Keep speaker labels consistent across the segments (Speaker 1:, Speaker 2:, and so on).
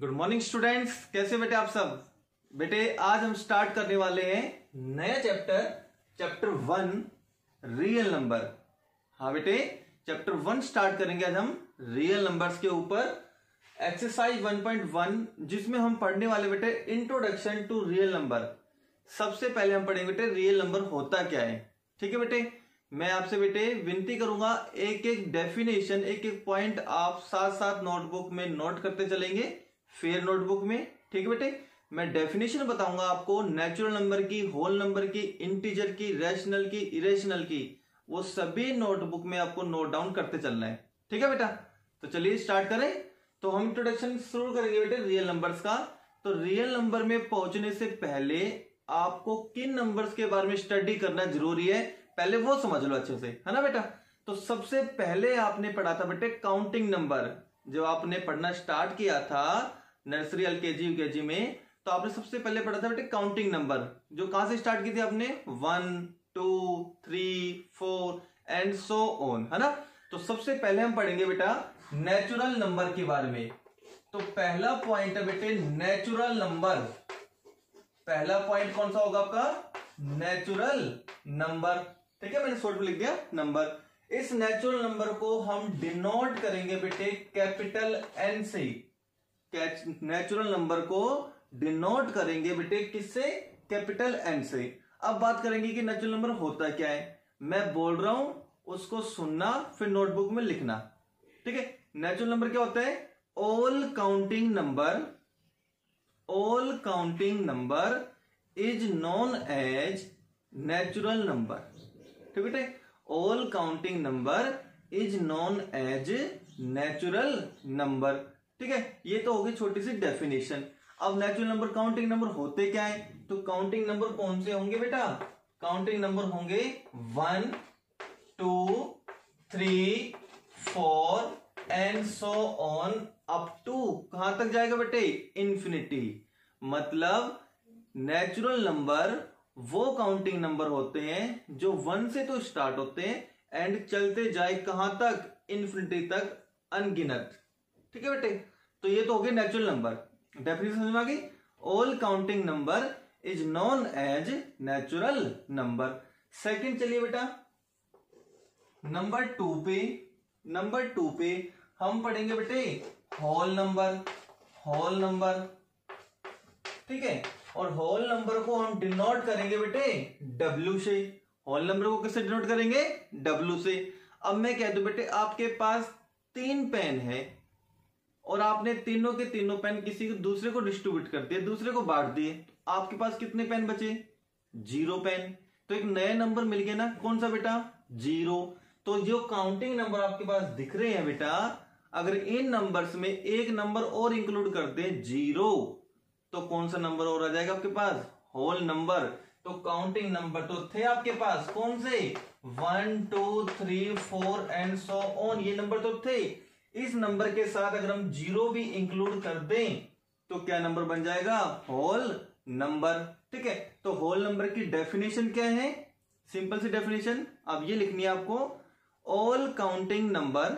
Speaker 1: Good morning students, कैसे बेटे आप सब। बेटे आज हम स्टार्ट करने वाले हैं नया चैप्टर 1 रियल नंबर। हाँ बेटे, चैप्टर 1 स्टार्ट करेंगे आज हम रियल नंबर्स के ऊपर। एक्सरसाइज 1.1 जिसमें हम पढ़ने वाले बेटे इंट्रोडक्शन टू रियल नंबर। सबसे पहले हम पढ़ेंगे बेटे रियल नंबर होता क्या है। ठीक है बेटे, मैं आपसे बेटे विनती करूंगा एक एक डेफिनेशन, एक एक पॉइंट आप साथ साथ नोटबुक में नोट करते चलेंगे, फेयर नोटबुक में। ठीक है बेटे, मैं डेफिनेशन बताऊंगा आपको नेचुरल नंबर की, होल नंबर की, इंटीजर की, रैशनल की, इरेशनल की, वो सभी नोटबुक में आपको नोट डाउन करते चलना है। ठीक है बेटा, तो चलिए स्टार्ट करें। तो हम इंट्रोडक्शन शुरू करेंगे बेटे रियल नंबर्स का। तो रियल नंबर में पहुंचने से पहले आपको किन नंबर्स के बारे में स्टडी करना जरूरी है, पहले वो समझ लो अच्छे से, है ना बेटा। तो सबसे पहले आपने पढ़ा था बेटे काउंटिंग नंबर। जब आपने पढ़ना स्टार्ट किया था नर्सरी, एलकेजी, यूकेजी में, तो आपने सबसे पहले पढ़ा था बेटे काउंटिंग नंबर। जो कहां से स्टार्ट की थी आपने, 1 2 3 4 एंड सो ऑन, है ना। तो सबसे पहले हम पढ़ेंगे बेटा नेचुरल नंबर के बारे में। तो पहला पॉइंट है बेटे नेचुरल नंबर। पहला पॉइंट कौन सा होगा आपका, नेचुरल नंबर। ठीक है, मैंने शॉर्ट में लिख दिया नंबर। इस नेचुरल नंबर को हम डिनोट करेंगे बेटे कैपिटल एन से। नेचुरल नंबर को डिनोट करेंगे बेटे किससे, कैपिटल एन से। अब बात करेंगे कि नेचुरल नंबर होता क्या है। मैं बोल रहा हूं उसको सुनना, फिर नोटबुक में लिखना। ठीक है, नेचुरल नंबर क्या होता है, all counting number, all counting number is known as natural number. ठीक है, all counting number is known as natural number. ठीक है, ये तो होगी छोटी सी डेफिनेशन। अब नेचुरल नंबर, काउंटिंग नंबर होते क्या है। तो काउंटिंग नंबर कौन से होंगे बेटा, काउंटिंग नंबर होंगे 1 2 3 4 and so on up to, कहां तक जाएगा बेटे, इंफिनिटी। मतलब नेचुरल नंबर वो काउंटिंग नंबर होते हैं जो 1 से तो स्टार्ट होते हैं एंड चलते जाए कहां तक, इंफिनिटी तक, अनगिनत। ठीक है बेटे, तो ये तो हो गए नेचुरल नंबर। डेफिनेशन समझ में आ गई। All counting number is known as natural number. Second चलिए बेटा नंबर 2 पे। नंबर 2 पे हम पढ़ेंगे बेटे होल नंबर, होल नंबर। ठीक है, और होल नंबर को हम डिनोट करेंगे बेटे W से। होल नंबर को किससे डिनोट करेंगे, W से। अब मैं कह दूं बेटे आपके पास 3 पेन है और आपने तीनों के तीनों पेन किसी को दूसरे को डिस्ट्रीब्यूट कर दिए, दूसरे को बांट दिए, तो आपके पास कितने पेन बचे, 0 पेन। तो एक नया नंबर मिल गया ना, कौन सा बेटा, 0। तो जो काउंटिंग नंबर आपके पास दिख रहे हैं बेटा, अगर इन नंबर्स में एक नंबर और इंक्लूड कर दे 0, तो कौन सा नंबर और आ जाएगा आपके पास, होल नंबर। तो काउंटिंग नंबर तो थे आपके पास कौन से, 1 2 3 4 एंड सो ऑन, ये नंबर तो थे। इस नंबर के साथ अगर हम 0 भी इंक्लूड कर दें तो क्या नंबर बन जाएगा, होल नंबर। ठीक है, तो होल नंबर की डेफिनेशन क्या है, सिंपल सी डेफिनेशन अब ये लिखनी है आपको, all counting number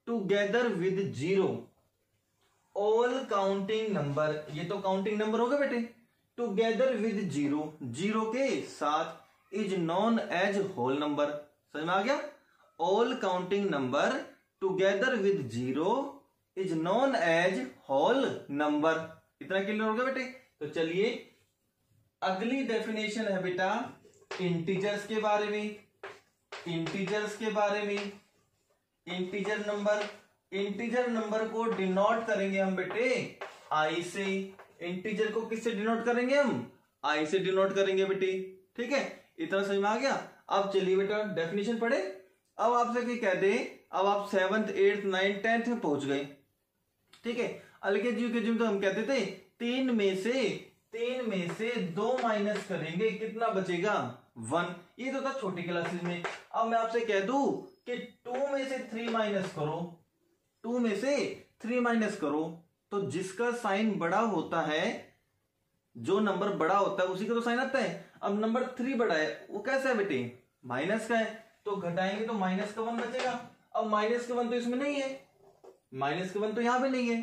Speaker 1: together with 0। All counting number, ये तो काउंटिंग नंबर होगा बेटे, टुगेदर विद 0, 0 के साथ, is known as whole number. समझ में आ गया। All counting number together with 0 is known as whole number. इतना क्लियर हो गया बेटे। तो चलिए अगली डेफिनेशन है बेटा इंटीजर्स के बारे में। इंटीजर्स के बारे में, इंटीजर नंबर, इंटीजर नंबर को डिनोट करेंगे हम बेटे आई से। इंटीजर को किससे डिनोट करेंगे हम, आई से डिनोट करेंगे बेटे। ठीक है, इतना समझ में आ गया। अब चलिए बेटा डेफिनेशन पढ़े। अब आपसे क्या कह दे, अब आप 7th 8th 9th 10th में पहुंच गए। ठीक है, एलकेजी यूकेजी में तो हम कहते थे 3 में से 2 माइनस करेंगे, कितना बचेगा, 1। ये तो था छोटी क्लासेस में। अब मैं आपसे कह दूं कि 2 में से 3 माइनस करो, 2 में से 3 माइनस करो, तो जिसका साइन बड़ा होता है, जो नंबर बड़ा होता है उसी का तो साइन आता है। अब नंबर 3 बड़ा है, वो कैसा है बेटे, माइनस का है, तो घटाएंगे तो माइनस का 1 बचेगा। अब माइनस का 1 तो इसमें नहीं है, माइनस का 1 तो यहां पे नहीं है,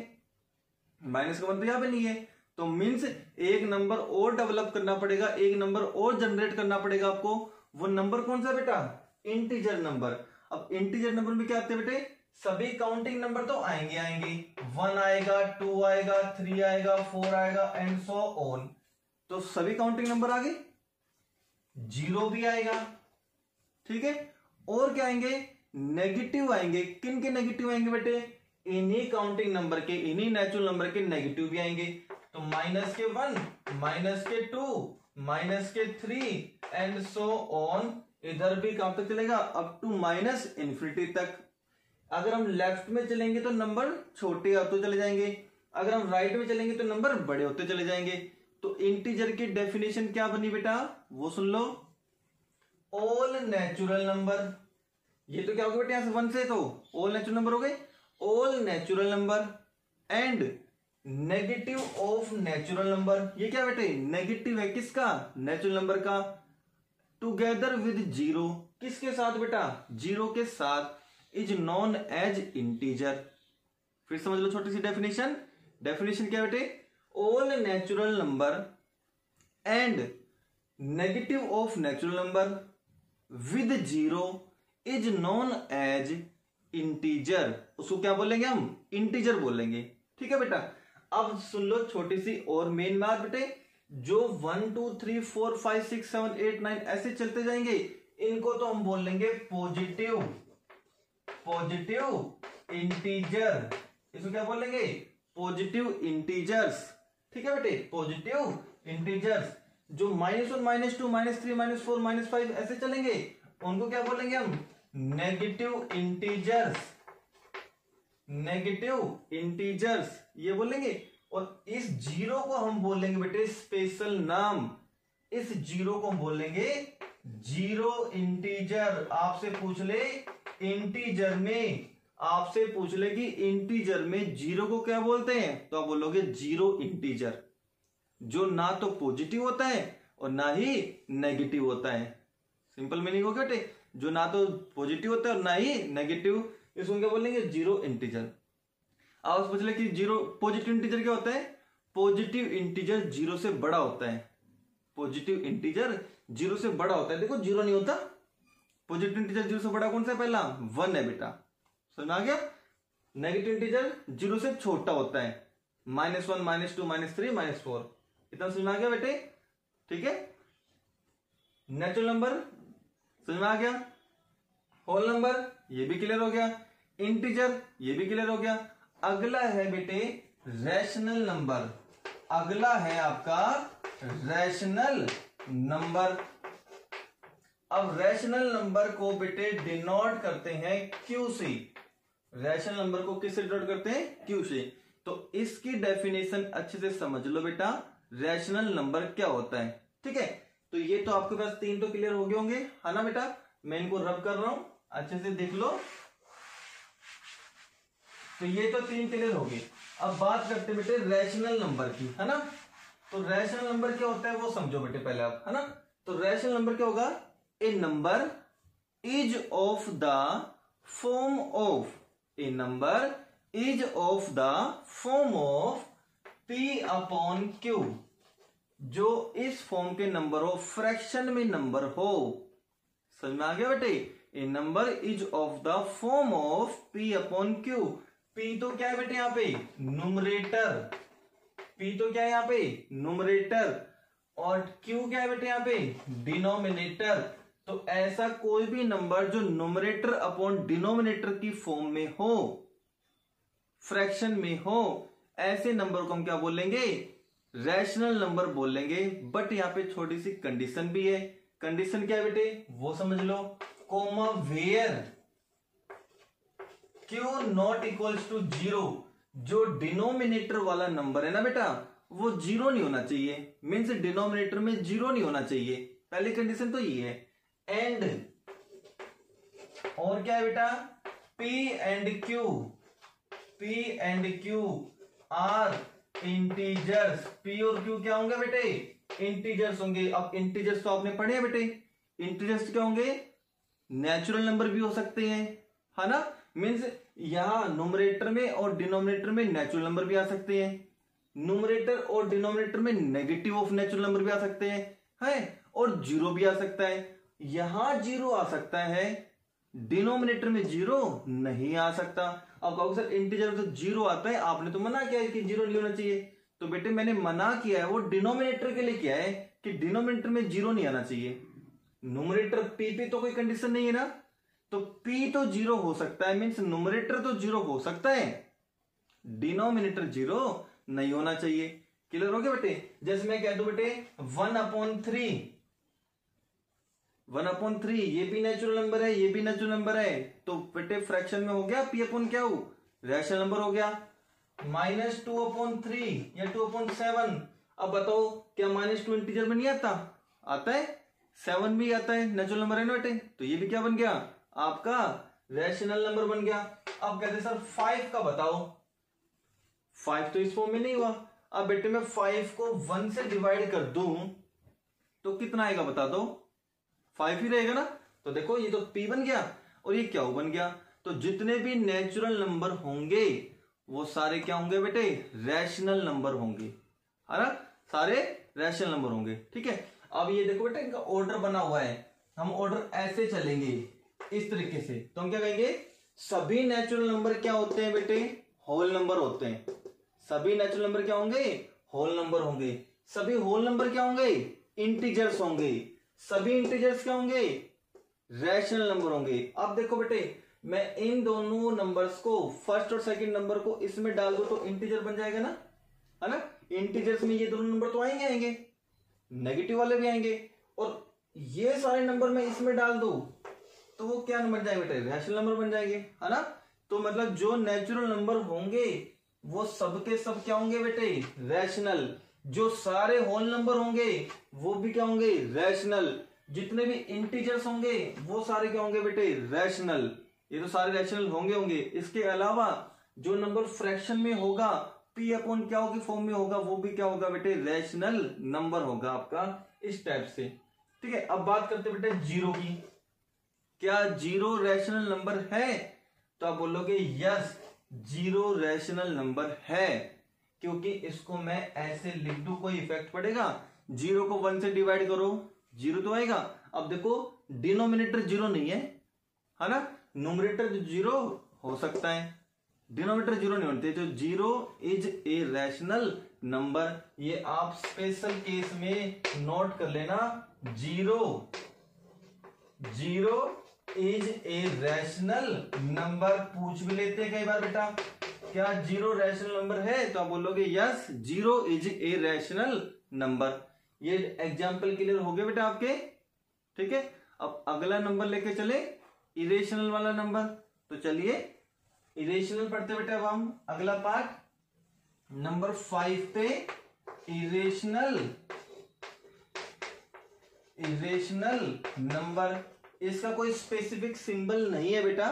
Speaker 1: माइनस का वन तो यहाँ पे नहीं है, तो मीन्स एक नंबर और डेवलप करना पड़ेगा, एक नंबर और जनरेट करना पड़ेगा आपको। वो नंबर कौन सा बेटा? Integer number. अब इंटीजर नंबर में क्या आते हैं बेटे? सभी काउंटिंग नंबर तो आएंगे 1 आएगा, 2 आएगा, 3 आएगा, 4 आएगा एंड सो ऑन। तो सभी काउंटिंग नंबर आ गए, 0 भी आएगा, ठीक है। और क्या आएंगे? नेगेटिव आएंगे। किन के नेगेटिव आएंगे बेटे? इन्हीं काउंटिंग नंबर के, इन्हीं नेचुरल नंबर के नेगेटिव भी आएंगे। तो माइनस के 1, माइनस के 2, माइनस के 3 एंड सो ऑन। इधर भी कहां तक चलेगा? अप टू माइनस इन्फिनिटी तक। अगर हम लेफ्ट में चलेंगे तो नंबर छोटे होते चले जाएंगे, अगर हम राइट में चलेंगे तो नंबर बड़े होते चले जाएंगे। तो इंटीजर की डेफिनेशन क्या बनी बेटा? वो सुन लो, ऑल नेचुरल नंबर। ये तो क्या हो गया बेटा? यहां से 1 से तो ऑल नेचुरल नंबर हो गए, all natural number and negative of natural number. ये क्या बेटे? नेगेटिव है किसका? नेचुरल नंबर का। टुगेदर विद जीरो, किसके साथ बेटा? जीरो के साथ। Is known as integer. फिर समझ लो छोटी सी डेफिनेशन। डेफिनेशन क्या बेटे? All natural number and negative of natural number with zero is known as integer. उसको क्या बोलेंगे हम? इंटीजर बोलेंगे, ठीक है बेटा। अब सुन लो छोटी सी और मेन बात बेटे, जो 1 2 3 4 5 6 7 8 9 ऐसे चलते जाएंगे, इनको तो हम बोल लेंगे पॉजिटिव इंटीजर। इसको क्या बोलेंगे? पॉजिटिव इंटीजर्स, ठीक है बेटे, पॉजिटिव इंटीजर्स। जो -1 -2 -3 -4 -5 ऐसे चलेंगे, उनको क्या बोलेंगे हम? नेगेटिव इंटीजर्स ये बोलेंगे। और इस जीरो को हम बोलेंगे बेटे स्पेशल नाम। इस जीरो को हम बोलेंगे जीरो इंटीजर। आपसे पूछ ले इंटीजर में, आपसे पूछ ले कि इंटीजर में जीरो को क्या बोलते हैं, तो आप बोलोगे जीरो इंटीजर, जो ना तो पॉजिटिव होता है और ना ही नेगेटिव होता है। सिंपल मीनिंग हो गया बेटे, जो ना तो पॉजिटिव होता है और ना ही नेगेटिव, इसको क्या बोलेंगे? Zero integer. आप पूछ ले कि जीरो पॉजिटिव इंटीजर क्या होता है? पॉजिटिव इंटीजर जीरो से बड़ा होता है। पॉजिटिव इंटीजर जीरो से बड़ा होता है। देखो जीरो नहीं होता, पॉजिटिव इंटीजर जीरो से बड़ा कौन सा है? पहला 1 है बेटा, समझ आ गया। नेगेटिव इंटीजर जीरो से छोटा होता है, -1 -2 -3 -4। इतना समझ में आ गया बेटे, ठीक है। नेचुरल नंबर समझ में आ गया, होल नंबर ये भी क्लियर हो गया, इंटीजर ये भी क्लियर हो गया। अगला है बेटे रैशनल नंबर। अगला है आपका रैशनल नंबर। अब रैशनल नंबर को बेटे डिनोट करते हैं क्यू से। रैशनल नंबर को किससे डिनोट करते हैं? क्यू से। तो इसकी डेफिनेशन अच्छे से समझ लो बेटा, रैशनल नंबर क्या होता है, ठीक है। तो ये तो आपके पास 3 तो क्लियर हो गए होंगे, है ना बेटा। मैं इनको रब कर रहा हूं, अच्छे से देख लो। तो ये तो 3 क्लियर हो गए। अब बात करते हैं बेटे रैशनल नंबर की, है ना। तो रैशनल नंबर क्या होता है वो समझो बेटे पहले आप, है ना। तो रैशनल नंबर क्या होगा? A number is of the form of, a number is of the form of P upon Q, जो इस फॉर्म के नंबर हो, फ्रैक्शन में नंबर हो। समझ में आ गया बेटे? A number is of the form of P upon Q। P तो क्या है बेटे यहाँ पे? न्यूमरेटर। P तो क्या है यहाँ पे? न्यूमरेटर। और Q क्या है बेटे यहाँ पे? डिनोमिनेटर। तो ऐसा कोई भी नंबर जो न्यूमरेटर अपॉन डिनोमिनेटर की फॉर्म में हो, फ्रैक्शन में हो, ऐसे नंबर को हम क्या बोलेंगे? रैशनल नंबर बोलेंगे। बट यहाँ पे छोटी सी कंडीशन भी है। कंडीशन क्या है बेटे वो समझ लो। Comma where Q not equals to 0, जो डिनोमिनेटर वाला नंबर है ना बेटा, वो 0 नहीं होना चाहिए। मीन्स डिनोमिनेटर में 0 नहीं होना चाहिए। पहली कंडीशन तो ये है। एंड और क्या है बेटा? P and Q are integers. P और Q क्या होंगे बेटे? इंटीजर्स होंगे। अब इंटीजर्स तो आपने पढ़े हैं बेटे। इंटीजर्स क्या होंगे? नेचुरल नंबर भी हो सकते हैं, है ना। मीन्स यहां न्यूमरेटर में और डिनोमिनेटर में नेचुरल नंबर भी आ सकते हैं। न्यूमरेटर और डिनोमिनेटर में नेगेटिव ऑफ नेचुरल नंबर भी आ सकते हैं और जीरो भी आ सकता है। यहां जीरो आ सकता है, डिनोमिनेटर में जीरो नहीं आ सकता। अब कहोगे सर इंटीजर में तो जीरो आता है, आपने तो मना किया है कि जीरो नहीं होना चाहिए। तो बेटे मैंने मना किया है वो डिनोमिनेटर के लिए किया है कि डिनोमिनेटर में जीरो नहीं आना चाहिए। न्यूमरेटर पी पे तो कोई कंडीशन नहीं है ना, तो पी तो जीरो हो सकता है, मीन्स न्यूमरेटर तो जीरो हो सकता है, डिनोमिनेटर जीरो नहीं होना चाहिए। क्लियर हो गया बेटे? जैसे मैं कह दूं बेटे 1/3 ये भी नेचुरल नंबर है, ये भी नेचुरल नंबर है, तो बेटे फ्रैक्शन में हो गया पी अपॉन क्या हो, रैशनल नंबर हो गया। -2/3 या 2/7, अब बताओ क्या -2 इंटीजर में नहीं आता? आता है, 7 भी आता है, नेचुरल नंबर है ना बेटे, तो ये भी क्या बन गया आपका रैशनल नंबर बन गया। अब कहते सर 5 का बताओ, 5 तो इस फॉर्म में नहीं हुआ। अब बेटे मैं 5 को 1 से डिवाइड कर दूं तो कितना आएगा बता दो? 5 ही रहेगा ना। तो देखो ये तो p बन गया और ये क्या बन गया, तो जितने भी नेचुरल नंबर होंगे वो सारे क्या होंगे बेटे, रैशनल नंबर होंगे, है ना, सारे रैशनल नंबर होंगे। ठीक है, अब ये देखो बेटे इनका ऑर्डर बना हुआ है, हम ऑर्डर ऐसे चलेंगे इस तरीके से, तो हम क्या कहेंगे, सभी नेचुरल नंबर क्या होते हैं बेटे, होल नंबर होते हैं। सभी नेचुरल नंबर क्या होंगे, होल नंबर होंगे। सभी होल नंबर क्या होंगे, इंटीजर्स होंगे। सभी इंटीजर्स क्या होंगे, रैशनल नंबर होंगे। अब देखो बेटे मैं इन दोनों नंबर्स को, फर्स्ट और सेकंड नंबर को इसमें डाल दो तो इंटीजर बन जाएगा ना, है ना। इंटीजर्स में ये दोनों नंबर तो आएंगे, नेगेटिव वाले भी आएंगे, और ये सारे नंबर में इसमें डाल दो तो वो क्या बन जाएंगे बेटे, रैशनल नंबर बन जाएंगे, है ना। तो मतलब जो नेचुरल नंबर होंगे वो सबके सब क्या होंगे बेटे, रैशनल। जो सारे होल नंबर होंगे वो भी क्या होंगे, रैशनल। जितने भी इंटीजर्स होंगे वो सारे क्या होंगे बेटे, रैशनल। ये तो सारे रैशनल होंगे। इसके अलावा जो नंबर फ्रैक्शन में होगा, पी अपॉन क्या होगी फॉर्म में होगा, वो भी क्या होगा बेटे, रैशनल नंबर होगा आपका, इस टाइप से। ठीक है, अब बात करते बेटे जीरो की। क्या जीरो रैशनल नंबर है? तो आप बोलोगे यस, जीरो रैशनल नंबर है, क्योंकि इसको मैं ऐसे लिख दूं, कोई इफेक्ट पड़ेगा? जीरो को 1 से डिवाइड करो, जीरो तो आएगा। अब देखो डिनोमिनेटर जीरो नहीं है ना, न्यूमरेटर जीरो हो सकता है, डिनोमिनेटर जीरो नहीं होते, तो zero is a rational number. ये आप स्पेशल केस में नोट कर लेना, zero is a rational number. पूछ भी लेते हैं कई बार बेटा, क्या जीरो रैशनल नंबर है? तो आप बोलोगे yes, zero is a rational number. ये एग्जाम्पल क्लियर हो गए बेटा आपके? ठीक है, अब अगला नंबर लेके चले, इरेशनल वाला नंबर। तो चलिए इरेशनल पढ़ते बेटा। अब हम अगला पार्ट नंबर 5 पे, इरेशनल नंबर। इसका कोई स्पेसिफिक सिंबल नहीं है बेटा,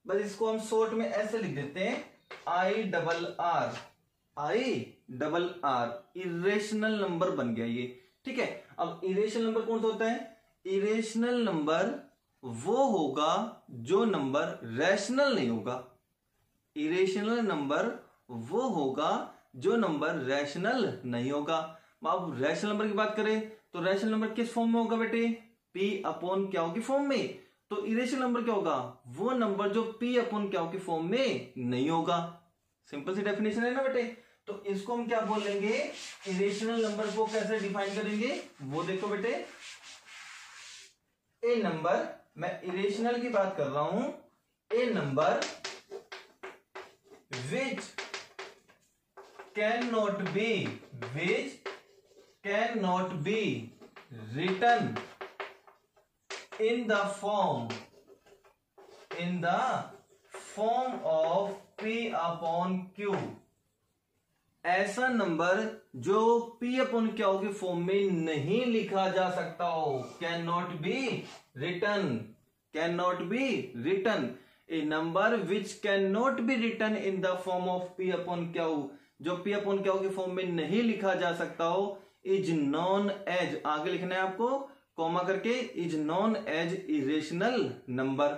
Speaker 1: बस इसको हम शॉर्ट में ऐसे लिख देते हैं, IRR, इरेशनल नंबर बन गया ये। ठीक है, अब इरेशनल नंबर कौन सा होता है? इरेशनल नंबर वो होगा जो नंबर रैशनल नहीं होगा। इरेशनल नंबर वो होगा जो नंबर रैशनल नहीं होगा। अब रैशनल नंबर की बात करें तो रैशनल नंबर किस फॉर्म में होगा बेटे, P अपॉन क्या होगी फॉर्म में। तो इरेशनल नंबर क्या होगा, वो नंबर जो P अपॉन क्या होगी फॉर्म में नहीं होगा। सिंपल सी डेफिनेशन है ना बेटे। तो इसको हम क्या बोलेंगे, इरेशनल नंबर को कैसे डिफाइन करेंगे वो देखो बेटे। ए नंबर, मैं इरेशनल की बात कर रहा हूं, a number which can not be written in the form of P upon Q। ऐसा नंबर जो P अपॉन क्या होगी फॉर्म में नहीं लिखा जा सकता हो, can not be written. A number which can not be written in the form of P upon क्या हो, जो P अपॉन क्या होगी फॉर्म में नहीं लिखा जा सकता हो, इज नॉन एज, आगे लिखना है आपको कॉमा करके, is known as irrational number.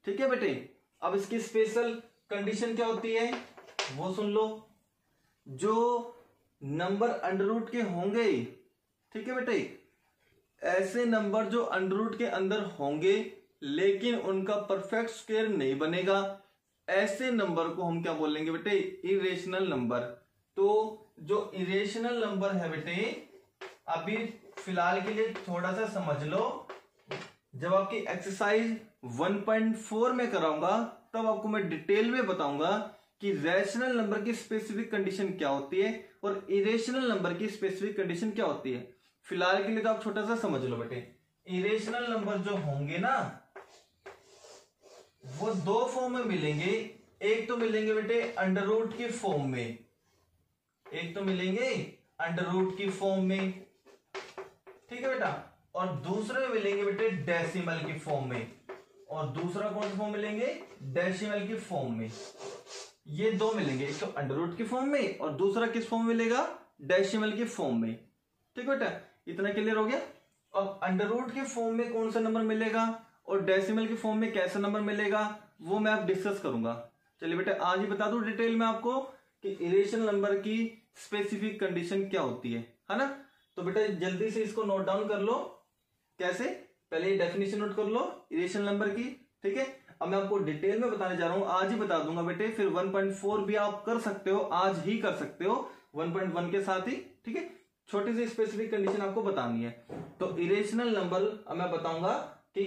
Speaker 1: ठीक है बेटे, अब इसकी स्पेशल कंडीशन क्या होती है वो सुन लो। जो नंबर अंडर रूट के होंगे, ठीक है बेटे, ऐसे नंबर जो अंडर रूट के अंदर होंगे लेकिन उनका परफेक्ट स्क्वायर नहीं बनेगा, ऐसे नंबर को हम क्या बोलेंगे बेटे, इरेशनल नंबर। तो जो इरेशनल नंबर है बेटे, अभी फिलहाल के लिए थोड़ा सा समझ लो, जब आपकी एक्सरसाइज 1.4 में कराऊंगा तब आपको मैं डिटेल में बताऊंगा कि रैशनल नंबर की स्पेसिफिक कंडीशन क्या होती है और इरेशनल नंबर की स्पेसिफिक कंडीशन क्या होती है। फिलहाल के लिए तो आप छोटा सा समझ लो बेटे, इरेशनल नंबर जो होंगे ना वो दो फॉर्म में मिलेंगे। एक तो मिलेंगे बेटे अंडर रूट की फॉर्म में, एक तो मिलेंगे अंडर रूट की फॉर्म में, ठीक है बेटा, और दूसरे में मिलेंगे बेटे डेसिमल की फॉर्म में। और दूसरा कौन सा फॉर्म मिलेंगे, डेसिमल की फॉर्म में। ये दो मिलेंगे, एक तो अंडर रूट की फॉर्म में और दूसरा किस फॉर्म में मिलेगा, डेसिमल की फॉर्म में। ठीक बेटा, इतना क्लियर हो गया। अब अंडर रूट के फॉर्म में कौन सा नंबर मिलेगा और डेसिमल के फॉर्म में कैसा नंबर मिलेगा वो मैं आप डिस्कस करूंगा। चलिए बेटा आज ही बता दूं डिटेल में आपको कि इरेशनल नंबर की स्पेसिफिक कंडीशन क्या होती है ना। तो बेटा जल्दी से इसको नोट डाउन कर लो। कैसे, पहले ये डेफिनेशन नोट कर लो इरेशनल नंबर की, ठीक है। अब मैं आपको डिटेल में बताने जा रहा हूं, आज ही बता दूंगा बेटे, फिर 1.4 भी आप कर सकते हो, आज ही कर सकते हो 1.1 के साथ ही, ठीक है। छोटी सी स्पेसिफिक कंडीशन आपको बतानी है। तो इरेशनल नंबर अब मैं बताऊंगा कि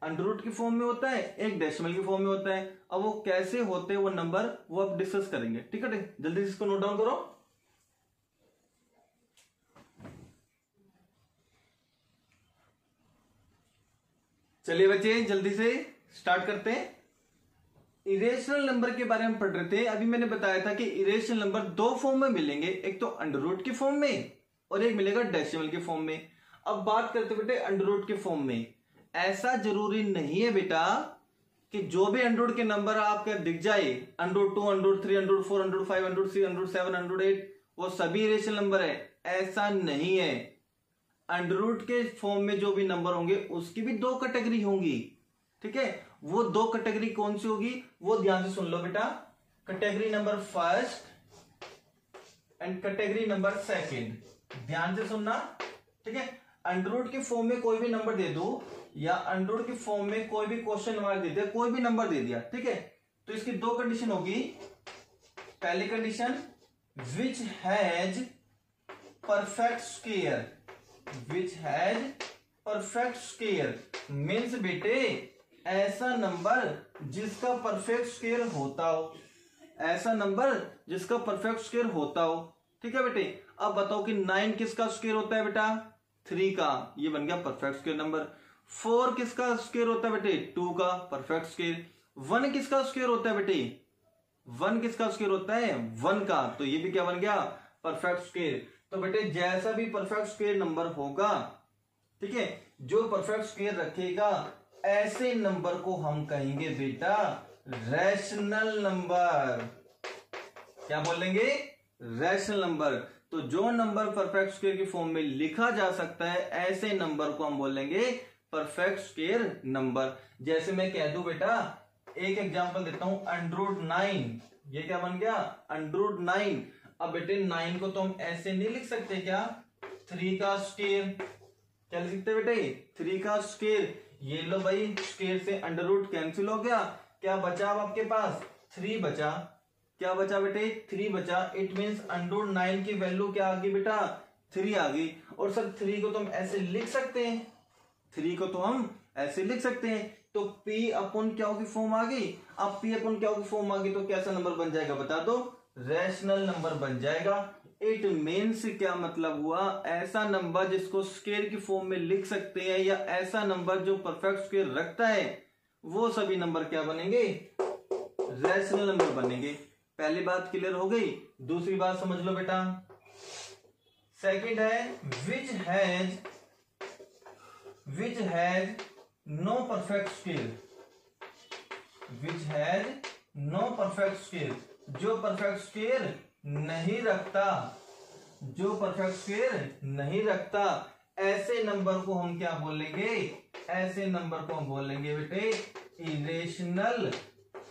Speaker 1: अंडर रूट की फॉर्म में होता है, एक डेसिमल की फॉर्म में होता है। अब वो कैसे होते हैं वो नंबर, वो आप डिस्कस करेंगे, ठीक है। जल्दी से इसको नोट डाउन करो। चलिए बच्चे जल्दी से स्टार्ट करते हैं। इरेशनल नंबर के बारे में पढ़ रहे थे। अभी मैंने बताया था कि इरेशनल नंबर दो फॉर्म में मिलेंगे, एक तो अंडर रूट की फॉर्म में और एक मिलेगा डेसिमल की फॉर्म में। अब बात करते बेटे अंडर रूट के फॉर्म में। ऐसा जरूरी नहीं है बेटा कि जो भी अंडर रूट के नंबर आपके दिख जाए, under root 2, under root 3, under root 4, under root 5, under root 6, under root 7, under root 8 वो सभी इरेशनल नंबर है, ऐसा नहीं है। अंडर रूट के फॉर्म में जो भी नंबर होंगे उसकी भी दो कैटेगरी होंगी, ठीक है। वो दो कैटेगरी कौन सी होगी वो ध्यान से सुन लो बेटा। Category number first and category number second, ध्यान से सुनना, ठीक है। अंडर रूट के फॉर्म में कोई भी नंबर दे दो या अंडर रूट के फॉर्म में कोई भी क्वेश्चन मार्क दे दिया, कोई भी नंबर दे दिया, ठीक है। तो इसकी दो कंडीशन होगी। पहली condition which has perfect square, which has perfect square means बेटे ऐसा नंबर जिसका परफेक्ट स्क्वायर होता हो, ऐसा नंबर जिसका परफेक्ट स्क्वायर होता हो, ठीक है बेटे। अब बताओ कि 9 किसका स्क्वायर होता है बेटा, 3 का, ये बन गया परफेक्ट स्क्वायर नंबर। 4 किसका स्क्वायर होता है बेटे, 2 का, परफेक्ट स्क्वायर। 1 किसका स्क्वायर होता है बेटे, 1 किसका स्क्वायर होता है, 1 का, तो ये भी क्या बन गया, परफेक्ट स्क्वायर। तो बेटे जैसा भी परफेक्ट स्क्वायर नंबर होगा, ठीक है, जो परफेक्ट स्क्वायर रखेगा ऐसे नंबर को हम कहेंगे बेटा रैशनल नंबर। क्या बोलेंगे, रैशनल नंबर। तो जो नंबर परफेक्ट स्क्वायर की फॉर्म में लिखा जा सकता है ऐसे नंबर को हम बोलेंगे परफेक्ट स्क्वायर नंबर। जैसे मैं कह दूं बेटा, एक एग्जांपल देता हूं, अंडर रूट 9, ये क्या बन गया, अंडर रूट 9। अब बेटे 9 को तो हम ऐसे नहीं लिख सकते क्या, 3 का स्क्वायर, क्या लिख सकते बेटे, 3 का स्क्वायर। ये लो भाई, स्क्वायर से अंडर रूट कैंसिल हो गया, क्या बचा अब आपके पास, 3 बचा। क्या बचा बेटे, 3 बचा। इट मीन्स अंडर रूट 9 की वैल्यू क्या आ गई बेटा, 3 आ गई। और सर 3 को तो हम ऐसे लिख सकते हैं, 3 को तो हम ऐसे लिख सकते हैं। तो P अपॉन क्या की फॉर्म आ गई। अब P अपॉन क्या की फॉर्म आ गई तो कैसा नंबर बन जाएगा बता दो, रैशनल नंबर बन जाएगा। इट मीन्स क्या मतलब हुआ, ऐसा नंबर जिसको स्क्वायर की फॉर्म में लिख सकते हैं या ऐसा नंबर जो परफेक्ट स्क्वायर रखता है वो सभी नंबर क्या बनेंगे, रैशनल नंबर बनेंगे। पहली बात क्लियर हो गई। दूसरी बात समझ लो बेटा, सेकंड है which has no perfect square, which has no perfect square, जो परफेक्ट स्क्वायर नहीं रखता, जो परफेक्ट स्क्वायर नहीं रखता, ऐसे नंबर को हम क्या बोलेंगे, ऐसे नंबर को हम बोलेंगे बेटे इरेशनल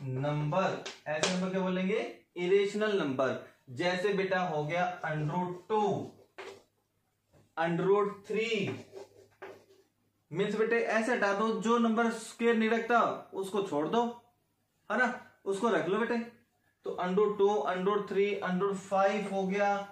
Speaker 1: नंबर। ऐसे नंबर क्या बोलेंगे, इरेशनल नंबर। जैसे बेटा हो गया √2, √3, मीन्स बेटे ऐसे हटा दो, जो नंबर स्क्वायर नहीं रखता उसको छोड़ दो, है ना, उसको रख लो बेटे। तो √2, √3, √5 हो गया,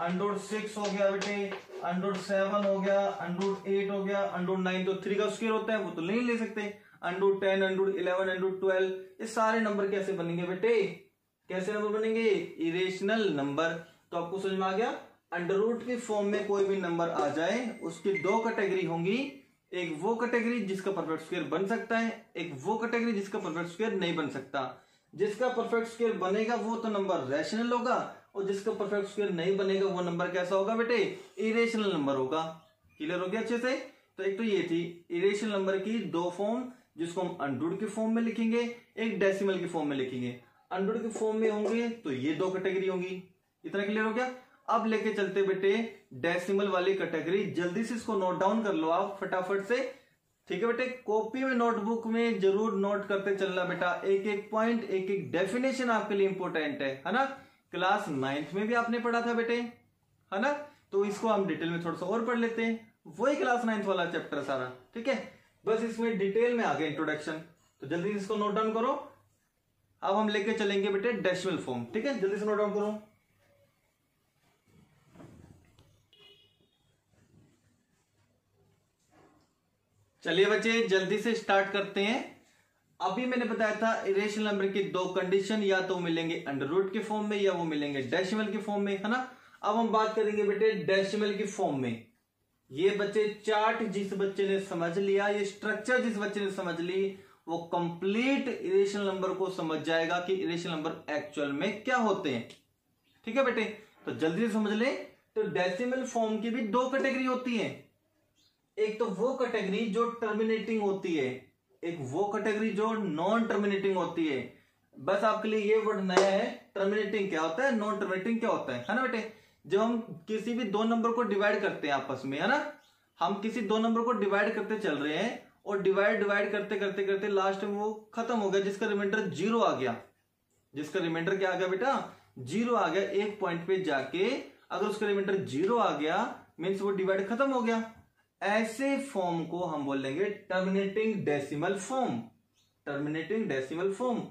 Speaker 1: √6 हो गया बेटे, √7 हो गया, √8 हो गया, √9 तो 3 का स्क्वायर होता है, वो तो नहीं ले सकते। √10, √11, √12, ये सारे नंबर कैसे बनेंगे बेटे, कैसे नंबर बनेंगे, इरेशनल नंबर। तो आपको समझ में आ गया, अंडर रूट की फॉर्म में कोई भी नंबर आ जाए उसकी दो कैटेगरी होंगी, एक वो कैटेगरी जिसका परफेक्ट स्क्वायर बन सकता है, एक वो कैटेगरी जिसका परफेक्ट स्क्वायर नहीं बन सकता। जिसका परफेक्ट स्क्वायर बनेगा वो तो नंबर रैशनल होगा, और जिसका परफेक्ट स्क्वायर नहीं बनेगा वो नंबर कैसा होगा बेटे, इरेशनल नंबर होगा। क्लियर हो गया अच्छे से। तो एक तो ये थी इरेशनल नंबर की दो फॉर्म, जिसको हम अंडरूट की फॉर्म में लिखेंगे, एक डेसिमल की फॉर्म में लिखेंगे। अंडरूट की फॉर्म में होंगे तो ये दो कैटेगरी होंगी। इतना क्लियर हो गया। अब लेके चलते बेटे डेसिमल वाली कैटेगरी, जल्दी से इसको नोट डाउन कर लो आप फटाफट से, ठीक है बेटे। कॉपी में नोटबुक में जरूर नोट करते चलना बेटा, एक एक पॉइंट, एक एक डेफिनेशन आपके लिए इंपॉर्टेंट है ना। क्लास 9th में भी आपने पढ़ा था बेटे, है ना। तो इसको हम डिटेल में थोड़ा सा और पढ़ लेते हैं, वही क्लास 9th वाला चैप्टर सारा, ठीक है। बस इसमें डिटेल में आ गया इंट्रोडक्शन, तो जल्दी इसको नोट डाउन करो। अब हम लेके चलेंगे बेटे डेसिमल फॉर्म, ठीक है, जल्दी से नोट डाउन करो। चलिए बच्चे जल्दी से स्टार्ट करते हैं। अभी मैंने बताया था इरेशनल नंबर की दो कंडीशन, या तो मिलेंगे अंडर रूट के फॉर्म में या वो मिलेंगे डेसिमल के फॉर्म में, है ना। अब हम बात करेंगे बेटे डेसिमल की फॉर्म में। ये बच्चे चार्ट जिस बच्चे ने समझ लिया, ये स्ट्रक्चर जिस बच्चे ने समझ ली, वो कंप्लीट इरेशनल नंबर को समझ जाएगा कि इरेशनल नंबर एक्चुअल में क्या होते हैं, ठीक है बेटे। तो जल्दी से समझ ले। तो डेसिमल फॉर्म की भी दो कैटेगरी होती है, एक तो वो कैटेगरी जो टर्मिनेटिंग होती है, एक वो कैटेगरी जो नॉन टर्मिनेटिंग होती है। बस आपके लिए ये वर्ड नया है, टर्मिनेटिंग क्या होता है, नॉन टर्मिनेटिंग क्या होता है ना बेटे। जब हम किसी भी दो नंबर को डिवाइड करते हैं आपस में, है ना, हम किसी दो नंबर को डिवाइड करते चल रहे हैं और डिवाइड करते करते करते लास्ट में वो खत्म हो गया, जिसका रिमाइंडर 0 आ गया। जिसका रिमाइंडर क्या आ गया बेटा, 0 आ गया। एक पॉइंट पे जाके अगर उसका रिमाइंडर 0 आ गया मीन्स वो डिवाइड खत्म हो गया। ऐसे फॉर्म को हम बोलेंगे terminating decimal form, terminating decimal form.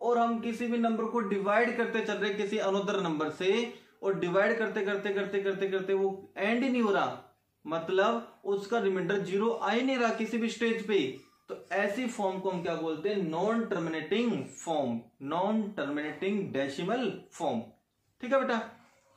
Speaker 1: और हम किसी भी नंबर को डिवाइड करते चल रहे किसी अनदर नंबर से, और डिवाइड करते करते करते करते करते वो एंड ही नहीं हो रहा, मतलब उसका रिमाइंडर 0 आ ही नहीं रहा किसी भी स्टेज पे, तो ऐसी फॉर्म को हम क्या बोलते हैं, non terminating form, non terminating decimal form, ठीक है बेटा।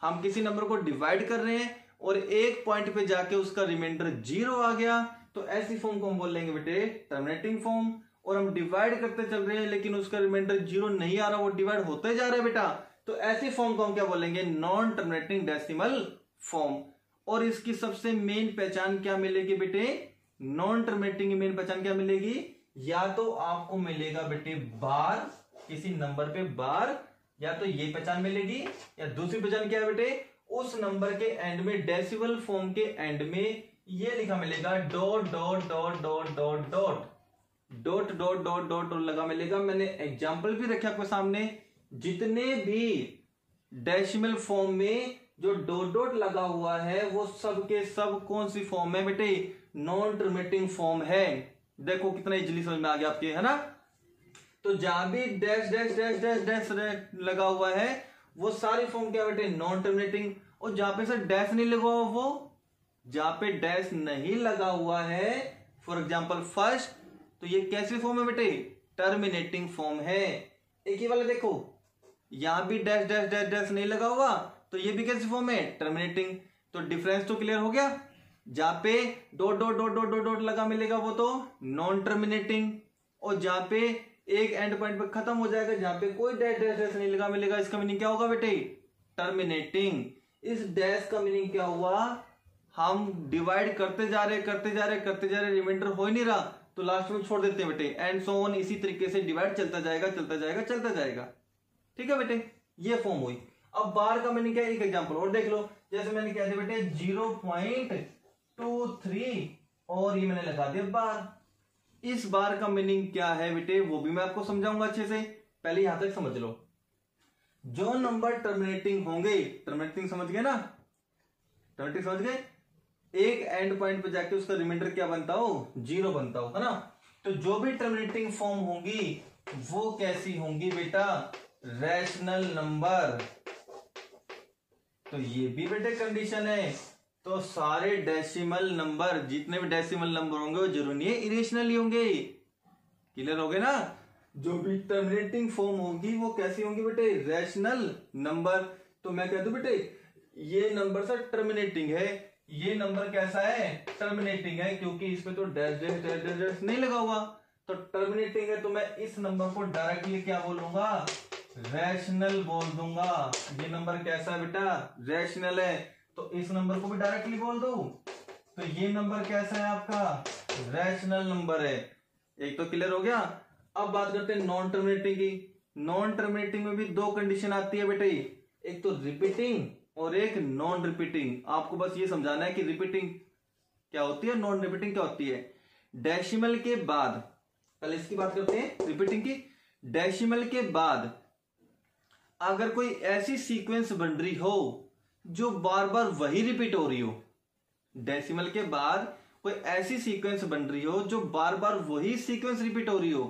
Speaker 1: हम किसी नंबर को डिवाइड कर रहे हैं और एक पॉइंट पे जाके उसका रिमाइंडर 0 आ गया, तो ऐसी फॉर्म को हम बोल लेंगे बेटे टर्मिनेटिंग फॉर्म। और हम डिवाइड करते चल रहे हैं लेकिन उसका रिमाइंडर 0 नहीं आ रहा, वो डिवाइड होते जा रहा है बेटा, तो ऐसी फॉर्म को हम क्या बोलेंगे, नॉन टर्मिनेटिंग डेसिमल फॉर्म। और इसकी सबसे मेन पहचान क्या मिलेगी बेटे, नॉन टर्मिनेटिंग की मेन पहचान क्या मिलेगी, या तो आपको मिलेगा बेटे बार, किसी नंबर पे बार, या तो ये पहचान मिलेगी, या दूसरी पहचान क्या है बेटे, उस नंबर के एंड में, डेसिमल फॉर्म के एंड में ये लिखा मिलेगा dot dot dot dot dot dot dot dot dot dot लगा मिलेगा। मैंने एग्जांपल भी रखे आपके सामने, जितने भी डेसिमल फॉर्म में जो डॉट डॉट लगा हुआ है वो सब के सब कौन सी फॉर्म है बेटे, नॉन टर्मिनेटिंग फॉर्म है। देखो कितना इजीली समझ में आ गया आपके, है ना। तो जहां भी dash dash dash dash dash लगा हुआ है वो सारी फॉर्म क्या बेटे, नॉन टर्मिनेटिंग। और जहां पे सर डैश नहीं लगा हुआ, वो जहां पे डैश नहीं लगा हुआ है, फॉर एग्जांपल फर्स्ट, तो ये कैसी फॉर्म है बेटे, टर्मिनेटिंग फॉर्म है। एक ही वाला देखो, यहां भी डैश डैश डैश डैश नहीं लगा हुआ, तो ये भी कैसी फॉर्म है, टर्मिनेटिंग। तो डिफरेंस तो क्लियर हो गया। जहां पे dot dot dot dot dot dot लगा मिलेगा वो तो नॉन टर्मिनेटिंग, और जहां पे एक एंड पॉइंट पे खत्म हो जाएगा, जहां पे कोई डैश डैश डैश नहीं लगा मिलेगा, इसका मीनिंग क्या होगा बेटे, टर्मिनेटिंग। इस डैश का मीनिंग क्या हुआ, हम डिवाइड करते जा रहे करते जा रहे करते जा रहे, रिमाइंडर हो ही नहीं रहा, तो लास्ट में छोड़ देते हैं बेटे, एंड सो ऑन। इसी तरीके से डिवाइड चलता जाएगा चलता जाएगा चलता जाएगा, ठीक है बेटे, ये फॉर्म हुई। अब बार का मीनिंग क्या है, एक एग्जांपल और देख लो। जैसे मैंने कहा था बेटे 0.23 और ये मैंने लगा दिया बार। इस बार का मीनिंग क्या है बेटे, वो भी मैं आपको समझाऊंगा अच्छे से, पहले यहां तक समझ लो। जो नंबर टर्मिनेटिंग होंगे, टर्मिनेटिंग समझ गए ना, टर्मिनेटिंग समझ गए, एक एंड पॉइंट पे जाके उसका रिमाइंडर क्या बनता हो, 0 बनता हो, है ना। तो जो भी टर्मिनेटिंग फॉर्म होंगी वो कैसी होंगी बेटा, रैशनल नंबर। तो ये भी बेटे कंडीशन है। तो सारे डेसिमल नंबर, जितने भी डेसिमल नंबर होंगे वो जरूर नहीं है इरेशनल ही होंगे। क्लियर हो गए ना। जो भी टर्मिनेटिंग फॉर्म होगी वो कैसी होंगी बेटे, रैशनल नंबर। तो मैं कह दूं बेटे ये नंबर सर टर्मिनेटिंग है, ये नंबर कैसा है, टर्मिनेटिंग है, क्योंकि इसमें तो dash dash dash dash dash नहीं लगा हुआ, तो टर्मिनेटिंग है। तो मैं इस नंबर को डायरेक्टली क्या बोलूंगा, रैशनल बोल दूंगा। ये नंबर कैसा है बेटा, रैशनल है, तो इस नंबर को भी डायरेक्टली बोल दो। तो ये नंबर कैसा है आपका, रैशनल नंबर है। एक तो क्लियर हो गया। अब बात करते हैं नॉन टर्मिनेटिंग की। नॉन टर्मिनेटिंग में भी दो कंडीशन आती है बेटे, एक तो रिपीटिंग और एक नॉन रिपीटिंग। आपको बस ये समझाना है कि रिपीटिंग क्या होती है, नॉन रिपीटिंग क्या होती है। डेसिमल के बाद, पहले इसकी बात करते हैं रिपीटिंग की। डेसिमल के बाद अगर कोई ऐसी सीक्वेंस बन रही हो जो बार बार वही रिपीट हो रही हो, डेसिमल के बाद कोई ऐसी सीक्वेंस बन रही हो जो बार बार वही सीक्वेंस रिपीट हो रही हो,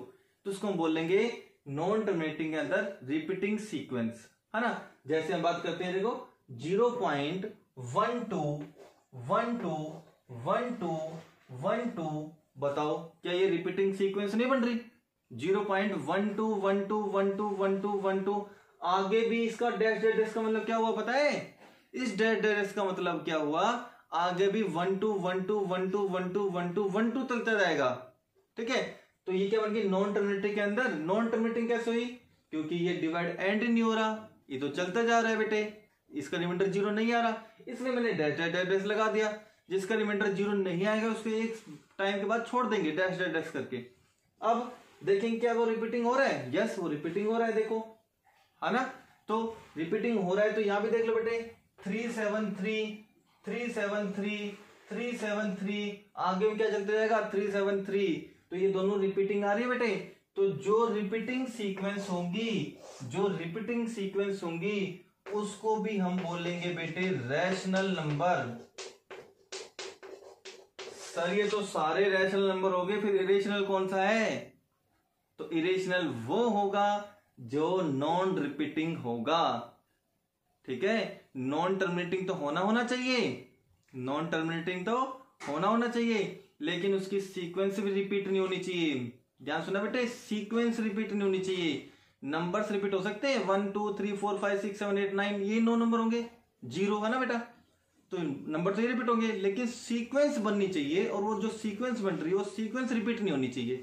Speaker 1: तो उसको हम बोलेंगे नॉन टर्मिनेटिंग के अंदर रिपीटिंग सीक्वेंस, है ना। जैसे हम बात करते हैं, देखो 0.12121212, बताओ क्या ये रिपीटिंग सीक्वेंस नहीं बन रही। 0.12121212, आगे भी इसका डैश डैश डैश का मतलब क्या हुआ पता है, इस डैश डैश का मतलब क्या हुआ, आगे भी 1212121212 चलता जाएगा, ठीक है। तो ये क्या बन गई नॉन टर्मिनेटिंग के अंदर। नॉन टर्मिनेटिंग कैसे हुई, क्योंकि ये डिवाइड एंड नहीं हो रहा, ये तो चलता जा रहा है बेटे, इसका रिमाइंडर 0 नहीं आ रहा, इसलिए मैंने डैश डैश डैश डैश लगा दिया। जिसका रिमाइंडर 0 नहीं आएगा उसको एक टाइम के बाद छोड़ देंगे डैश डैश डैश करके। अब देखेंगे क्या वो रिपीटिंग हो रहा है, यस वो रिपीटिंग हो रहा है, देखो, है ना। तो रिपीटिंग हो रहा है, तो यहां भी देख लो बेटे 373 373 373, आगे भी क्या चलते जाएगा 373, तो ये दोनों रिपीटिंग आ रही है बेटे। तो जो रिपीटिंग सीक्वेंस होंगी, जो रिपीटिंग सीक्वेंस होंगी उसको भी हम बोलेंगे बेटे रैशनल नंबर। सर ये तो सारे रैशनल नंबर हो गए, फिर इरेशनल कौन सा है, तो इरेशनल वो होगा जो नॉन रिपीटिंग होगा, ठीक है। नॉन टर्मिनेटिंग तो होना चाहिए, नॉन टर्मिनेटिंग तो होना चाहिए, लेकिन उसकी सीक्वेंस भी रिपीट नहीं होनी चाहिए। ध्यान सुना बेटे, सीक्वेंस रिपीट नहीं होनी चाहिए। नंबर्स रिपीट हो सकते हैं 1 2 3 4 5 6 7 8 9, ये 9 नंबर होंगे, 0 है ना बेटा, तो नंबर तो ये रिपीट होंगे, लेकिन सीक्वेंस बननी चाहिए, और वो जो सीक्वेंस बन रही है वो सीक्वेंस रिपीट नहीं होनी चाहिए।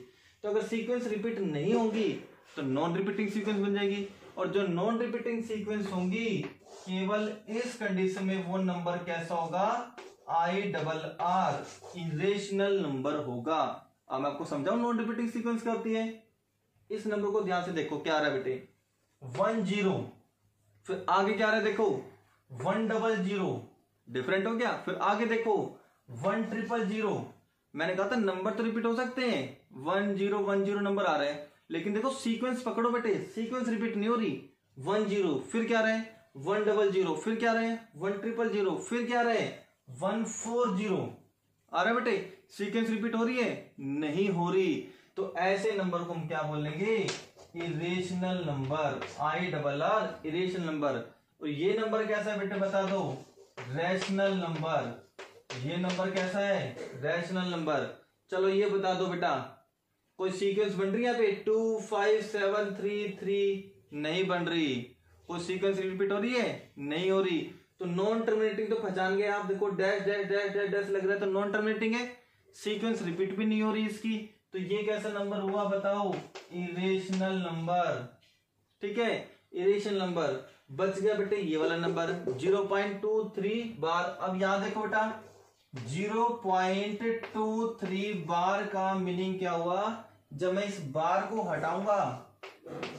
Speaker 1: तो अगर सीक्वेंस रिपीट नहीं होगी तो नॉन रिपीटिंग सीक्वेंस बन जाएगी, और जो नॉन रिपीटिंग सीक्वेंस होंगी केवल इस कंडीशन में वो नंबर कैसा होगा, IRR, इरेशनल नंबर होगा। अब मैं आपको समझाऊं नॉन रिपीटिंग सीक्वेंस क्या होती है। इस नंबर को ध्यान से देखो, क्या आ रहा है बेटे 10, फिर आगे क्या आ रहा है देखो 100, डिफरेंट हो गया। फिर आगे देखो 1000, मैंने कहा था नंबर तो रिपीट हो सकते हैं, 1010 नंबर आ रहे हैं, लेकिन देखो सीक्वेंस पकड़ो बेटे, सीक्वेंस रिपीट नहीं हो रही। 10, फिर क्या रहे 100, फिर क्या रहे 1000, फिर क्या रहे 140, आ रहा है बेटे, सीक्वेंस रिपीट हो रही है, नहीं हो रही। तो ऐसे नंबर को हम क्या बोलेंगे, irrational number, IRR, irrational number. तो ये नंबर कैसा है बेटे बता दो, रैशनल नंबर। ये नंबर कैसा है, रैशनल नंबर। चलो ये बता दो बेटा, कोई सीक्वेंस बन रही है यहाँ पे 2 5 7 3 3, नहीं बन रही। कोई सीक्वेंस रिपीट हो रही है, नहीं हो रही। तो नॉन टर्मिनेटिंग तो पहचान गए आप, देखो dash dash dash dash dash लग रहा है तो नॉन टर्मिनेटिंग है, सीक्वेंस रिपीट भी नहीं हो रही इसकी, तो ये कैसा नंबर हुआ बताओ, इरेशनल नंबर, ठीक है, इरेशनल नंबर। बच गया बेटे ये वाला नंबर 0.23 बार। अब यहां देखो बेटा 0.23 बार का मीनिंग क्या हुआ, जब मैं इस बार को हटाऊंगा,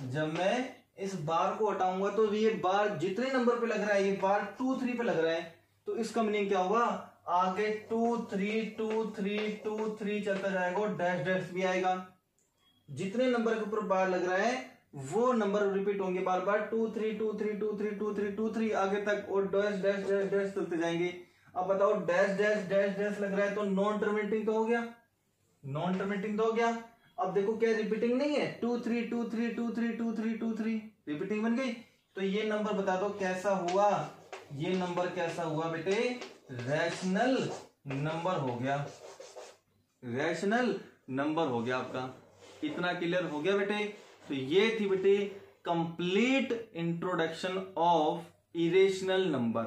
Speaker 1: जब मैं इस बार को हटाऊंगा तो ये बार जितने नंबर पे लग रहा है, ये बार 2 3 पे लग रहा है, तो इसका मीनिंग क्या हुआ, आगे 2 3 2 3 2 3 चलता जाएगा, डैश डैश भी आएगा। जितने नंबर के ऊपर बार लग रहा है वो नंबर रिपीट होंगे बार बार, 2 3 2 3 2 3 2 3 2 3 आगे तक, और डैश डैश डैश डैश चलते जाएंगे। अब बताओ डैश डैश डैश डैश लग रहा है तो नॉन टर्मिनेटिंग तो हो गया, नॉन टर्मिनेटिंग तो हो गया। अब देखो क्या रिपीटिंग नहीं है, 2 3 2 3 2 3 2 3 2 3 रिपीटिंग बन गई। तो ये नंबर बता दो कैसा हुआ, ये नंबर कैसा हुआ बेटे, रैशनल नंबर हो गया, रैशनल नंबर हो गया आपका। इतना क्लियर हो गया बेटे। तो ये थी बेटे complete introduction of irrational number,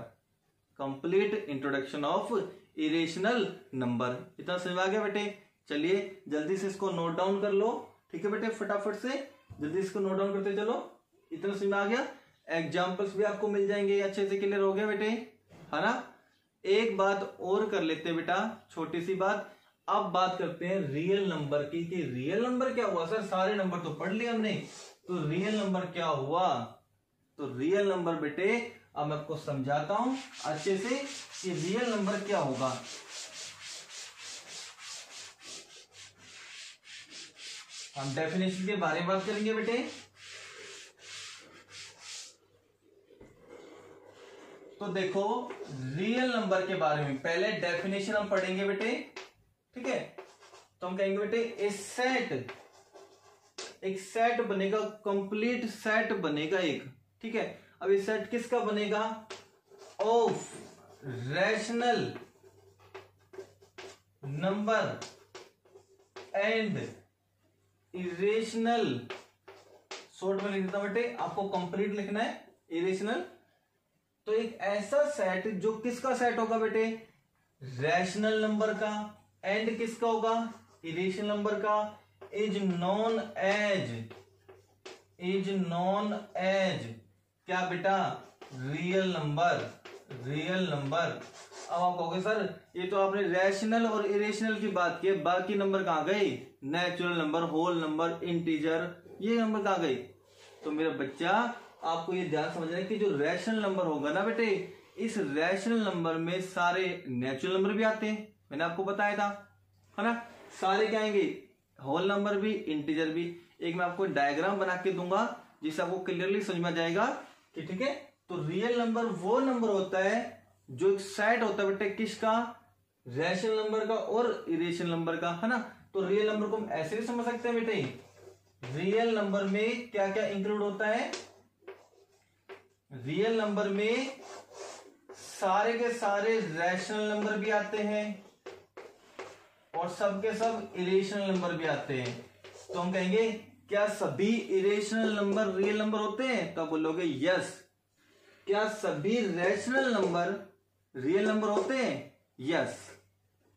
Speaker 1: complete introduction of irrational number. इतना समझ आ गया बेटे। चलिए जल्दी से इसको नोट डाउन कर लो, ठीक है बेटे, फटाफट से जल्दी इसको नोट डाउन करते चलो। इतना समझ आ गया, एग्जाम्पल्स भी आपको मिल जाएंगे, अच्छे से क्लियर हो गया बेटे, है ना। एक बात और कर लेते हैं बेटा, छोटी सी बात। अब बात करते हैं रियल नंबर की, कि रियल नंबर क्या हुआ। सर सारे नंबर तो पढ़ लिए हमने, तो रियल नंबर क्या हुआ। तो रियल नंबर बेटे अब मैं आपको समझाता हूं अच्छे से कि रियल नंबर क्या होगा। हम डेफिनेशन के बारे में बात करेंगे बेटे। तो देखो रियल नंबर के बारे में पहले डेफिनेशन हम पढ़ेंगे बेटे, ठीक है। तो हम कहेंगे बेटे एक सेट बनेगा, कंप्लीट सेट बनेगा एक, ठीक है। अब ये सेट किसका बनेगा, of rational number and irrational. Short में लिख देता हूं बेटे, आपको कंप्लीट लिखना है, इरेशनल। तो एक ऐसा सेट जो किसका सेट होगा बेटे, रैशनल नंबर का, एंड किसका होगा, इरेशनल नंबर का, इज नॉन एज क्या बेटा, रियल नंबर, रियल नंबर। अब आप कहोगे सर ये तो आपने रैशनल और इरेशनल की बात की, बाकी नंबर कहां गए, natural number, whole number, integer, ये नंबर कहां गए। तो मेरा बच्चा आपको ये ध्यान समझना है कि जो रैशनल नंबर होगा ना बेटे, इस रैशनल नंबर में सारे नेचुरल नंबर भी आते हैं, मैंने आपको बताया था, है ना। सारे क्या आएंगे, होल नंबर भी, इंटीजर भी। एक मैं आपको डायग्राम बना के दूंगा जिससे आपको क्लियरली समझ में आ जाएगा कि ठीक है। तो रियल नंबर वो नंबर होता है जो एक सेट होता है बेटे किसका, रैशनल नंबर का और इरेशनल नंबर का, है ना। तो रियल नंबर को हम ऐसे भी समझ सकते हैं बेटे, रियल नंबर में क्या क्या इंक्लूड होता है, रियल नंबर में सारे के सारे रैशनल नंबर भी आते हैं और सबके सब इरेशनल नंबर भी आते हैं। तो हम कहेंगे क्या सभी इरेशनल नंबर रियल नंबर होते हैं, तो आप बोलोगे यस। क्या सभी रैशनल नंबर रियल नंबर होते हैं, यस,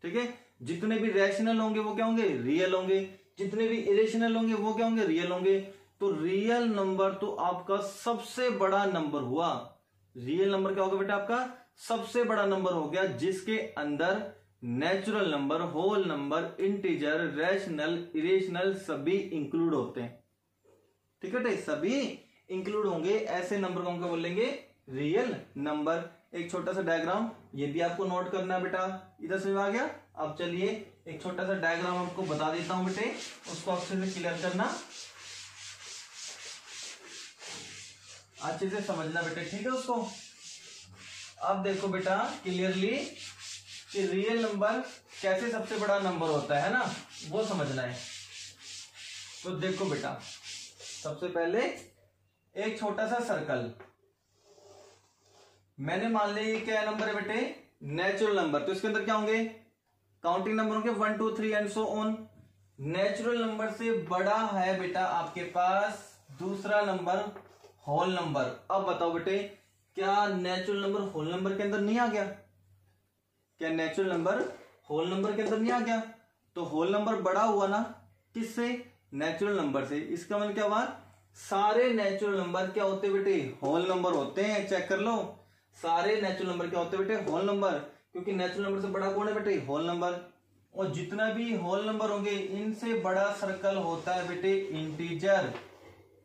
Speaker 1: ठीक है। जितने भी रैशनल होंगे वो क्या होंगे, रियल होंगे, जितने भी इरेशनल होंगे वो क्या होंगे, रियल होंगे। तो रियल नंबर तो आपका सबसे बड़ा नंबर हुआ, रियल नंबर क्या होगा बेटा, आपका सबसे बड़ा नंबर हो गया जिसके अंदर natural number, whole number, integer, rational, irrational सभी इंक्लूड होते हैं, ठीक है बेटे, सभी इंक्लूड होंगे। ऐसे नंबर को हम क्या बोलेंगे, रियल नंबर। एक छोटा सा डायग्राम ये भी आपको नोट करना है बेटा, इधर से आ गया। अब चलिए एक छोटा सा डायग्राम आपको बता देता हूं बेटे, उसको अच्छे से क्लियर करना, अच्छे से समझना बेटे, ठीक है उसको। अब देखो बेटा क्लियरली कि रियल नंबर कैसे सबसे बड़ा नंबर होता है ना, वो समझना है। तो देखो बेटा सबसे पहले एक छोटा सा सर्कल, मैंने मान लिया ये क्या नंबर है बेटे, नेचुरल नंबर। तो इसके अंदर क्या होंगे, काउंटिंग नंबर होंगे 1 2 3 and so on. Natural number से बड़ा है बेटा आपके पास दूसरा नंबर, होल नंबर। अब बताओ बेटे क्या नेचुरल नंबर होल नंबर के अंदर नहीं आ गया, क्या नेचुरल नंबर होल नंबर के अंदर नहीं आ गया। तो होल नंबर बड़ा हुआ ना किससे, नेचुरल नंबर से। इसका मतलब क्या हुआ, सारे नेचुरल नंबर क्या होते बेटे, होल नंबर होते हैं। चेक कर लो, सारे नेचुरल नंबर क्या होते बेटे, होल नंबर, क्योंकि नेचुरल नंबर से बड़ा कौन है बेटे, होल नंबर। और जितना भी होल नंबर होंगे इनसे बड़ा सर्कल होता है बेटे इंटीजर,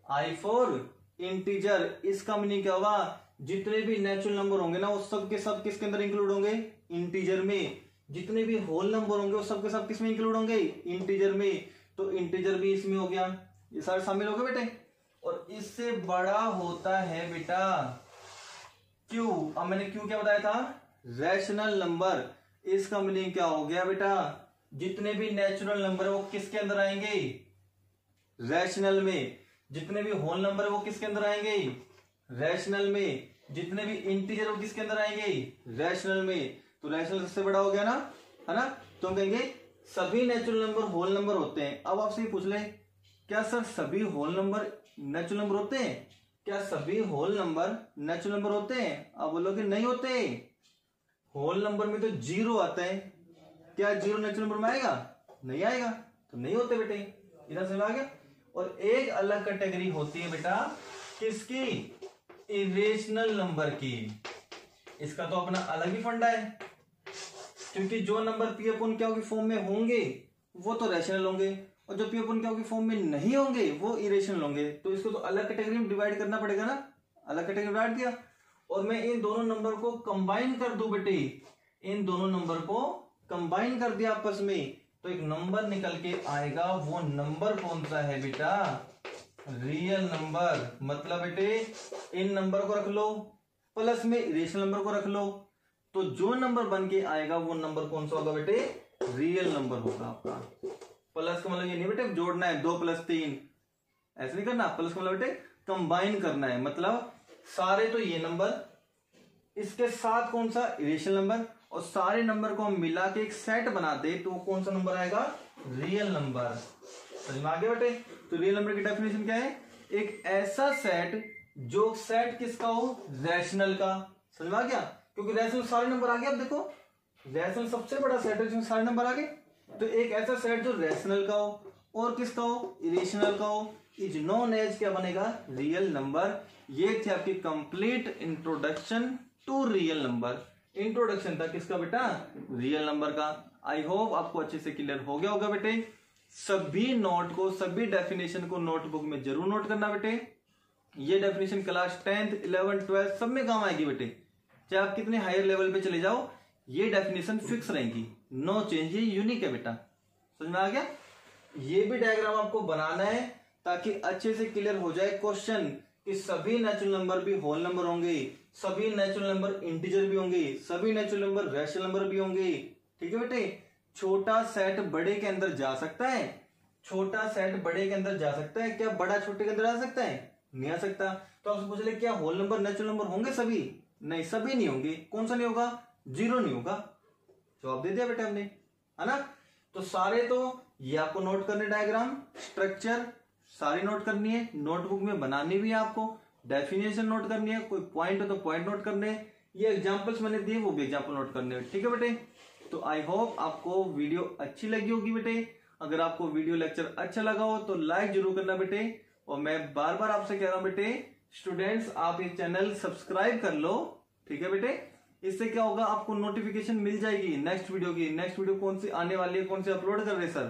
Speaker 1: आई फॉर इंटीजर। इसका मीनिंग क्या हुआ, जितने भी नेचुरल नंबर होंगे ना वो सब के सब किसके अंदर इंक्लूड होंगे, इंटीजर में। जितने भी होल नंबर होंगे वो सब के सब किस में इंक्लूड होंगे, इंटीजर में। तो इंटीजर भी इसमें हो गया, ये सारे शामिल हो गए बेटे। और इससे बड़ा होता है बेटा क्यू। अब मैंने क्यू क्या बताया था, रैशनल नंबर। इसका मीनिंग क्या हो गया बेटा, जितने भी नेचुरल नंबर है वो किसके अंदर आएंगे, रैशनल में। जितने भी होल नंबर है वो किसके अंदर आएंगे, रैशनल में। जितने भी इंटीजर वो किसके अंदर आएंगे, रैशनल में। तो रैशनल सबसे बड़ा हो गया ना, है ना। तो हम कहेंगे सभी नेचुरल नंबर होल नंबर होते हैं। अब आपसे पूछ ले, क्या सर सभी होल नंबर नेचुरल नंबर होते हैं? क्या सभी होल नंबर नेचुरल नंबर होते हैं? आप बोलोगे नहीं होते। होल नंबर में तो जीरो आता है, क्या जीरो नेचुरल नंबर में आएगा? नहीं आएगा, तो नहीं होते बेटे। इधर समझ आ गया। और एक अलग कैटेगरी होती है बेटा किसकी, इरेशनल नंबर की। इसका तो अपना अलग ही फंडा है, क्योंकि जो नंबर पी अपन क्या की फॉर्म में होंगे वो तो रैशनल होंगे, और जो पी अपन क्या की फॉर्म में नहीं होंगे वो इरेशनल होंगे। तो इसको तो अलग कैटेगरी में डिवाइड करना पड़ेगा ना, अलग कैटेगरी में डिवाइड किया। और मैं इन दोनों नंबर को कंबाइन कर दूं बेटे, इन दोनों नंबर को कंबाइन कर दिया आपस में, तो एक नंबर निकल के आएगा। वो नंबर कौन सा है बेटा, रियल नंबर। मतलब बेटे इन नंबर को रख लो प्लस में इरेशनल नंबर को रख लो, तो जो नंबर बन के आएगा वो नंबर कौन सा होगा बेटे, रियल नंबर होगा आपका। प्लस का मतलब ये नहीं बेटे जोड़ना है 2 + 3, ऐसे नहीं करना। प्लस का मतलब बेटे कंबाइन करना है, मतलब सारे तो ये नंबर, इसके साथ कौन सा, इरेशनल नंबर, और सारे नंबर को हम मिला के एक सेट बना दे तो कौन सा नंबर आएगा, रियल नंबर। समझ में आ गया बेटे। तो रियल नंबर की डेफिनेशन क्या है, एक ऐसा सेट जो सेट किसका हो, रैशनल का। समझ में आ गया, क्योंकि रैशनल सारे नंबर आ गए। अब देखो रैशनल सबसे बड़ा सेट है जिसमें सारे नंबर आ गए, तो एक ऐसा सेट जो रैशनल का हो और किसका हो, इरेशनल का हो, इज नोन एज क्या बनेगा, रियल नंबर। ये थी आपकी complete introduction to real number. Introduction था किसका बेटा, रियल नंबर का। आई होप आपको अच्छे से क्लियर हो गया होगा बेटे। सभी नोट को, सभी डेफिनेशन को नोटबुक में जरूर नोट करना बेटे। ये definition class 10th 11th 12th सब में काम आएगी बेटे। चाहे आप कितने हायर लेवल पे चले जाओ, ये डेफिनेशन फिक्स रहेंगी, नो चेंज, ये यूनिक है बेटा। समझ में आ गया। ये भी डायग्राम आपको बनाना है ताकि अच्छे से क्लियर हो जाए क्वेश्चन कि सभी नेचुरल नंबर भी होल नंबर होंगे, सभी नेचुरल नंबर इंटीजर भी होंगे, सभी नेचुरल नंबर रैशनल नंबर भी होंगे। ठीक है बेटे। छोटा सेट बड़े के अंदर जा सकता है, छोटा सेट बड़े के अंदर जा सकता है, क्या बड़ा छोटे के अंदर आ सकता है, नहीं आ सकता। तो आपसे पूछ ले क्या होल नंबर नेचुरल नंबर होंगे सभी, नहीं सभी नहीं होंगे। कौन सा नहीं होगा, जीरो नहीं होगा। जवाब दे दिया बेटा हमने, है ना। तो सारे तो ये आपको नोट करने, डायग्राम स्ट्रक्चर सारी नोट करनी है, नोटबुक में बनानी भी है आपको, डेफिनेशन नोट करनी है, कोई पॉइंट हो तो पॉइंट नोट करने, ये एग्जांपल्स मैंने दिए वो भी एग्जांपल नोट करने हैं। ठीक है बेटे। तो आई होप आपको वीडियो अच्छी लगी होगी बेटे। अगर आपको वीडियो लेक्चर अच्छा लगा हो तो लाइक जरूर करना बेटे। और मैं बार बार आपसे कह रहा हूं बेटे, स्टूडेंट्स आप ये चैनल सब्सक्राइब कर लो। ठीक है बेटे। इससे क्या होगा, आपको नोटिफिकेशन मिल जाएगी नेक्स्ट वीडियो की। नेक्स्ट वीडियो कौन सी आने वाली है, कौन सी अपलोड कर रहे सर,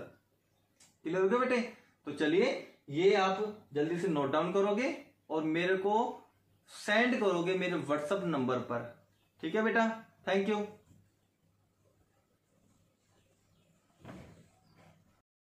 Speaker 1: क्लियर हो गया बेटे। तो चलिए ये आप जल्दी से नोट डाउन करोगे और मेरे को सेंड करोगे मेरे व्हाट्सएप नंबर पर। ठीक है बेटा, थैंक यू।